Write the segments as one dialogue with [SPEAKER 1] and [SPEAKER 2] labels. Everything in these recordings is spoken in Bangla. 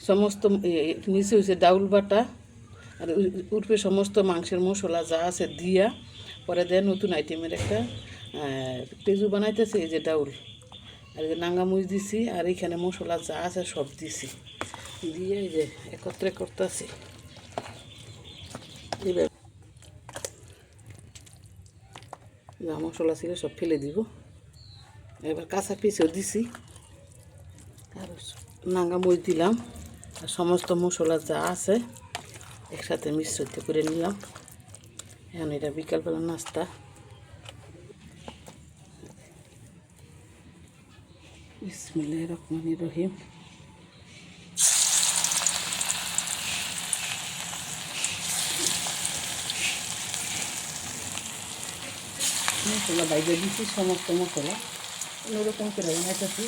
[SPEAKER 1] সমস্ত নিচে হয়েছে ডাউল বাটা আর উপরে সমস্ত মাংসের মশলা যা আছে দিয়া পরে দেয় নতুন আইটেমের একটা পেঁজু বানাইতেছে। এই যে ডাউল আর এই যে নাঙ্গামুচ দিছি আর এইখানে মশলা যা আছে সব দিছি দিয়ে এই যে একত্রে করতেছি। এবার যা মশলা ছিল সব ফেলে দিব। এবার কাঁচা পিসেও দিছি আর নাঙ্গামুচ দিলাম আর সমস্ত মশলা যা আছে একসাথে মিশ্রিত করে নিলাম। এখন এটা বিকালবেলা নাস্তা। বিসমিল্লাহির রহমানির রহিম। মশলা বাইরে দিচ্ছি সমস্ত মশলা অন্যরকম করে বানাইতেছি।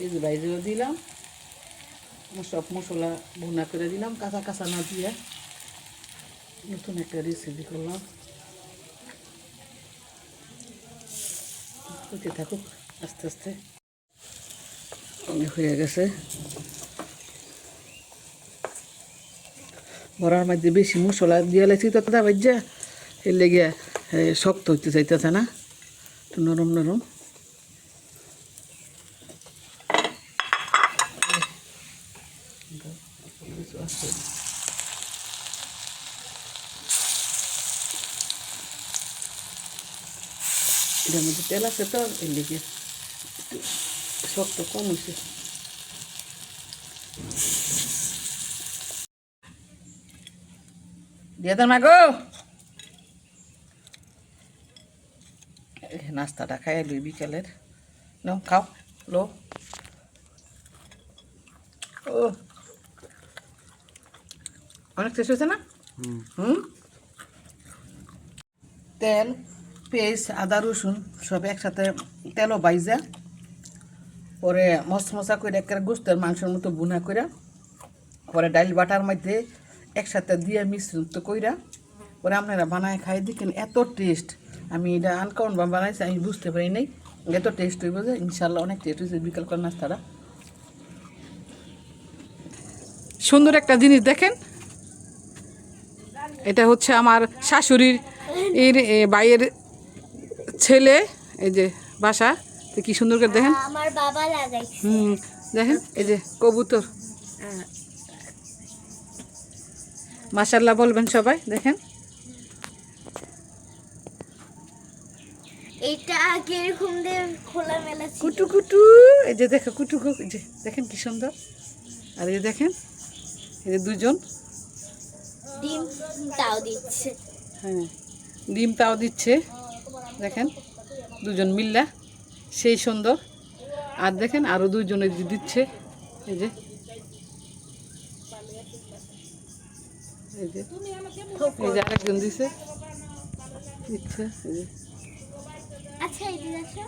[SPEAKER 1] এই যে বাইরেও দিলাম সব মশলা ভুনা করে দিলাম কাঁচা কাঁচা না দিয়ে। নতুন একটা রেসিপি করলাম, হতে থাকুক আস্তে আস্তে। হয়ে গেছে বড়ার মধ্যে বেশি মশলা দিয়ে লাগছি তো দাদা ভাইজা এর লেগে শক্ত হইতে চাইতেছে না, একটু নরম নরম। এটার মধ্যে তেল আছে তো এর লেগে একটু শক্ত কম হয়েছে। দিয়ে দেন মাগো, নাস্তাটা খাই লই বিকালের। নাও খাও লো। ও অনেক শেষ হয়েছে না? তেল পেঁয়াজ আদা রসুন সব একসাথে তেলও বাইজা পরে মশমশা করে একটা গোস্তের মাংসের মতো বুনা করে পরে ডাইল বাটার মধ্যে একসাথে দিয়ে মিশ্রিত কইরা পরে আপনারা বানায় খাই দেখেন এত টেস্ট। আমি এটা আনকমন বানাইছি, আমি বুঝতে পারি নাই এত টেস্ট হইব যে। ইনশাল্লাহ অনেক টেস্ট হয়েছে বিকালকার নাস্তাটা। সুন্দর একটা জিনিস দেখেন, এটা হচ্ছে আমার শাশুড়ির এর ভাইয়ের ছেলে। এই যে বাসা কি সুন্দর করে দেখেন,
[SPEAKER 2] আমার বাবা লাগাইছে।
[SPEAKER 1] দেখেন এই যে কবুতর, মাশাআল্লাহ বলবেন সবাই। দেখেন
[SPEAKER 2] এটা আগে এরকম দিয়ে খোলা মেলা ছিল।
[SPEAKER 1] কুটু কুটু, এই যে দেখো কুটু কুটু, এই যে দেখেন কি সুন্দর। আর এই যে দেখেন এই যে দুজন
[SPEAKER 2] ডিম তাও দিচ্ছে।
[SPEAKER 1] হ্যাঁ ডিম তাও দিচ্ছে, দেখেন দুজন মিল্লা সেই সুন্দর। আর দেখেন আরো দুজনে দিচ্ছে, এই যে এই যে এই যে আরেকজন দিচ্ছে দিচ্ছে। এই যে
[SPEAKER 2] আচ্ছা এই দিন আসো।